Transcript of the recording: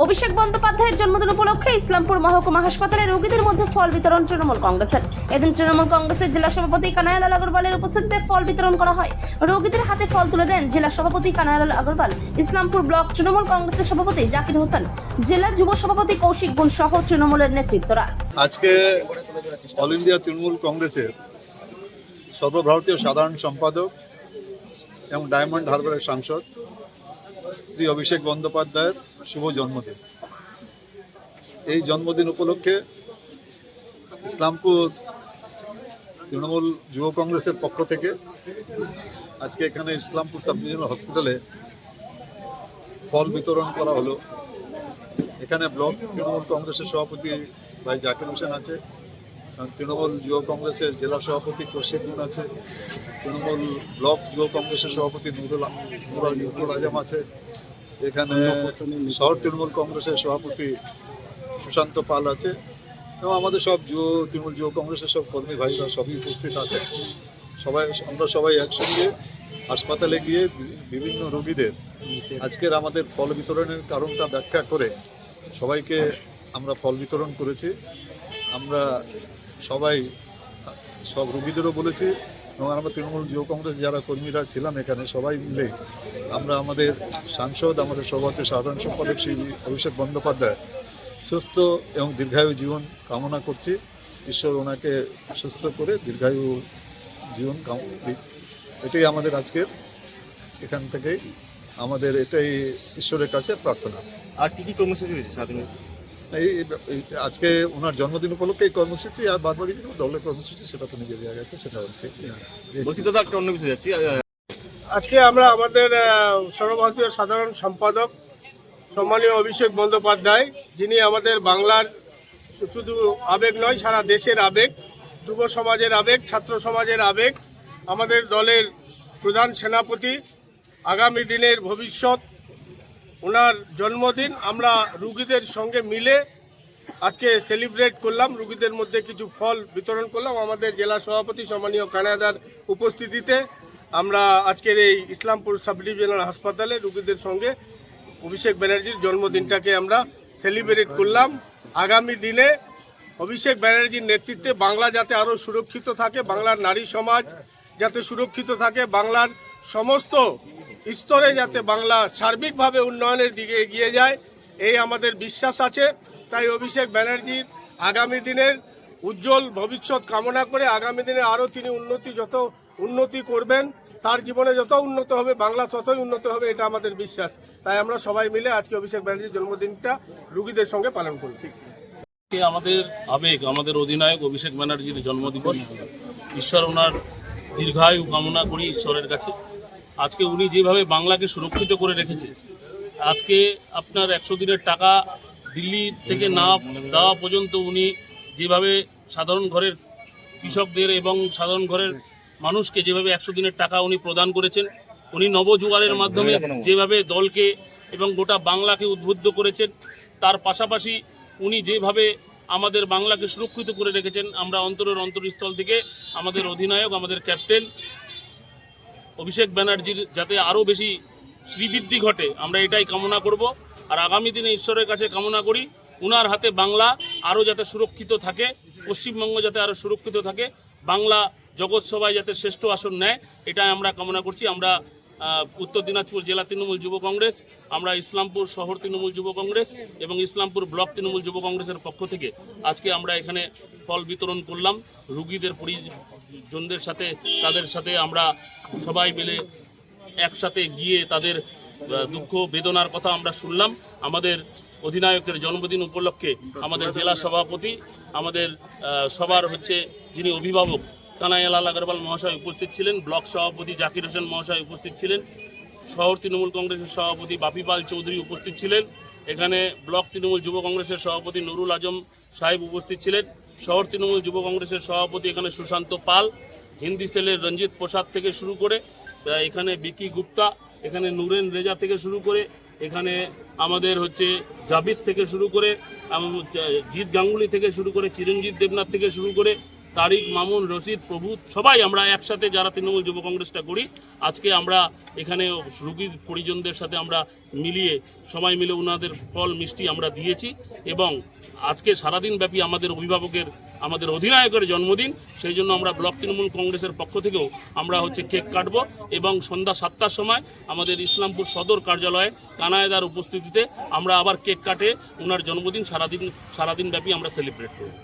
অভিষেক বন্দ্যোপাধ্যায়ের জন্মদিন উপলক্ষে ইসলামপুর মহকুমা হাসপাতালে রোগীদের মধ্যে ফল বিতরণ তৃণমূল কংগ্রেসের। এদিন তৃণমূল কংগ্রেসের জেলা সভাপতি কানাইলাল আগরওয়ালের উপস্থিতিতে ফল বিতরণ করা হয়। রোগীদের হাতে ফল তুলে দেন জেলা সভাপতি কানাইলাল আগরওয়াল, ইসলামপুর ব্লক তৃণমূল কংগ্রেসের সভাপতি জাকির হোসেন, জেলা যুব সভাপতি কৌশিক গুণ সহ তৃণমূলের নেতৃত্বরা। আজকে অল ইন্ডিয়া তৃণমূল কংগ্রেসের সর্বভারতীয় সাধারণ সম্পাদক এবং ডায়মন্ড হারবারের সাংসদ শ্রী অভিষেক বন্দ্যোপাধ্যায়ের শুভ জন্মদিন। এই জন্মদিন উপলক্ষে ইসলামপুর তৃণমূল যুব কংগ্রেসের পক্ষ থেকে আজকে এখানে ইসলামপুর সাব ডিভিশনাল হসপিটালে ফল বিতরণ করা হলো। এখানে ব্লক তৃণমূল কংগ্রেসের সভাপতি ভাই জাকির হোসেন আছে, তৃণমূল যুব কংগ্রেসের জেলা সভাপতি কৌশিক গুণ আছে, তৃণমূল ব্লক যুব কংগ্রেসের সভাপতি নুরুল আজম আছে, এখানে শহর তৃণমূল কংগ্রেসের সভাপতি সুশান্ত পাল আছে এবং আমাদের সব তৃণমূল যুব কংগ্রেসের সব কর্মী ভাইরা সবই উপস্থিত আছে। আমরা সবাই একসঙ্গে হাসপাতালে গিয়ে বিভিন্ন রোগীদের আজকের আমাদের ফল বিতরণের কারণটা ব্যাখ্যা করে সবাইকে আমরা ফল বিতরণ করেছি। আমরা সবাই সব রোগীদেরও বলেছি এবং আমরা তৃণমূল যুব কংগ্রেস যারা কর্মীরা ছিলাম এখানে সবাই মিলে আমরা আমাদের সাংসদ, আমাদের সভাপতি সাধারণ সম্পাদক শ্রী অভিষেক বন্দ্যোপাধ্যায় সুস্থ এবং দীর্ঘায়ু জীবন কামনা করছি। ঈশ্বর ওনাকে সুস্থ করে দীর্ঘায়ু জীবন দিক, এটাই আমাদের আজকের এখান থেকে আমাদের এটাই ঈশ্বরের কাছে প্রার্থনা। আর কি কর্মসূচি হয়েছে সারাদিন? এই আজকে ওনার জন্মদিন উপলক্ষে এই কর্মসূচি, আর বাদ বাকি দলের কর্মসূচি সেটা তো নিজে দেওয়া গেছে, সেটা হচ্ছে বলছি দাদা একটা অন্য বিষয় যাচ্ছি। আজকে আমরা আমাদের সর্বভারতীয় সাধারণ সম্পাদক সম্মানীয় অভিষেক বন্দ্যোপাধ্যায়, যিনি আমাদের বাংলার শুধু আবেগ নয়, সারা দেশের আবেগ, যুব সমাজের আবেগ, ছাত্র সমাজের আবেগ, আমাদের দলের প্রধান সেনাপতি, আগামী দিনের ভবিষ্যৎ, ওনার জন্মদিন আমরা রুগীদের সঙ্গে মিলে আজকে সেলিব্রেট করলাম। রুগীদের মধ্যে কিছু ফল বিতরণ করলাম আমাদের জেলা সভাপতি সম্মানীয় কানাইদার উপস্থিতিতে। আমরা আজকের এই ইসলামপুর সাব ডিভিশনাল হাসপাতালে রুগীদের সঙ্গে অভিষেক ব্যানার্জির জন্মদিনটাকে আমরা সেলিব্রেট করলাম। আগামী দিনে অভিষেক ব্যানার্জির নেতৃত্বে বাংলা যাতে আরও সুরক্ষিত থাকে, বাংলার নারী সমাজ যাতে সুরক্ষিত থাকে, বাংলার সমস্ত স্তরে যাতে বাংলা সার্বিকভাবে উন্নয়নের দিকে এগিয়ে যায়, এই আমাদের বিশ্বাস আছে। তাই অভিষেক ব্যানার্জির আগামী দিনের উজ্জ্বল ভবিষ্যৎ কামনা করে আগামী দিনে আরও তিনি যত উন্নতি করবেন, তার জীবনে যত উন্নত হবে বাংলা ততই উন্নত হবে, এটা আমাদের বিশ্বাস। তাই আমরা সবাই মিলে আজকে অভিষেক ব্যানার্জির জন্মদিনটা রুগীদের সঙ্গে পালন করছি। আমাদের আবেগ, আমাদের অধিনায়ক অভিষেক ব্যানার্জির জন্মদিবস। ঈশ্বর ওনার দীর্ঘায়ু কামনা করি ঈশ্বরের কাছে। আজকে উনি যেভাবে বাংলাকে সুরক্ষিত করে রেখেছে, আজকে আপনার 100 দিনের টাকা দিল্লি থেকে না দেওয়া পর্যন্ত উনি যেভাবে সাধারণ ঘরের কৃষকদের এবং সাধারণ ঘরের মানুষকে যেভাবে 100 দিনের টাকা উনি প্রদান করেছেন, উনি নবযুগালের মাধ্যমে যেভাবে দলকে এবং গোটা বাংলাকে উদ্বুদ্ধ করেছেন, তার পাশাপাশি উনি যেভাবে আমাদের বাংলাকে সুরক্ষিত করে রেখেছেন, আমরা অন্তরস্থল থেকে আমাদের অধিনায়ক, আমাদের ক্যাপ্টেন অভিষেক ব্যানার্জির যাতে আরও বেশি শ্রীবৃদ্ধি ঘটে, আমরা এটাই কামনা করব। আর আগামী দিনে ঈশ্বরের কাছে কামনা করি উনার হাতে বাংলা আরও যাতে সুরক্ষিত থাকে, পশ্চিমবঙ্গ যাতে আরও সুরক্ষিত থাকে, বাংলা জগৎ সভায় যাতে শ্রেষ্ঠ আসন নেয়, এটাই আমরা কামনা করছি। আমরা উত্তর দিনাজপুর জেলা তৃণমূল যুব কংগ্রেস, আমরা ইসলামপুর শহর তৃণমূল যুব কংগ্রেস এবং ইসলামপুর ব্লক তৃণমূল যুব কংগ্রেসের পক্ষ থেকে আজকে আমরা এখানে ফল বিতরণ করলাম রুগীদের পরিজনদের সাথে। তাদের সাথে আমরা সবাই মিলে একসাথে গিয়ে তাদের দুঃখ বেদনার কথা আমরা শুনলাম। আমাদের অধিনায়কের জন্মদিন উপলক্ষে আমাদের জেলা সভাপতি, আমাদের সবার যিনি অভিভাবক কানাইলাল আগরওয়াল মহাশয় উপস্থিত ছিলেন, ব্লক সভাপতি জাকির হোসেন মহাশয় উপস্থিত ছিলেন, শহর তৃণমূল কংগ্রেসের সভাপতি বাপি পাল চৌধুরী উপস্থিত ছিলেন, এখানে ব্লক তৃণমূল যুব কংগ্রেসের সভাপতি নুরুল আজম সাহেব উপস্থিত ছিলেন, শহর তৃণমূল যুব কংগ্রেসের সভাপতি এখানে সুশান্ত পাল, হিন্দি সেলের রঞ্জিত প্রসাদ থেকে শুরু করে এখানে বিকি গুপ্তা, এখানে নুরেন রেজা থেকে শুরু করে এখানে আমাদের জাবিদ থেকে শুরু করে জিৎ গাঙ্গুলি থেকে শুরু করে চিরঞ্জিত দেবনাথ থেকে শুরু করে তারিক, মামুন, রশিদ, প্রভু সবাই আমরা একসাথে যারা তৃণমূল যুব কংগ্রেসটা করি, আজকে আমরা এখানে রোগীর পরিজনদের সাথে আমরা মিলিয়ে সবাই মিলে ওনাদের ফল মিষ্টি আমরা দিয়েছি। এবং আজকে সারাদিন ব্যাপী আমাদের অভিভাবকের, আমাদের অধিনায়কের জন্মদিন, সেই জন্য আমরা ব্লক তৃণমূল কংগ্রেসের পক্ষ থেকেও আমরা কেক কাটবো এবং সন্ধ্যা 7টার সময় আমাদের ইসলামপুর সদর কার্যালয়ে কানায়দার উপস্থিতিতে আমরা আবার কেক কাটে ওনার জন্মদিন সারাদিন ব্যাপী আমরা সেলিব্রেট করব।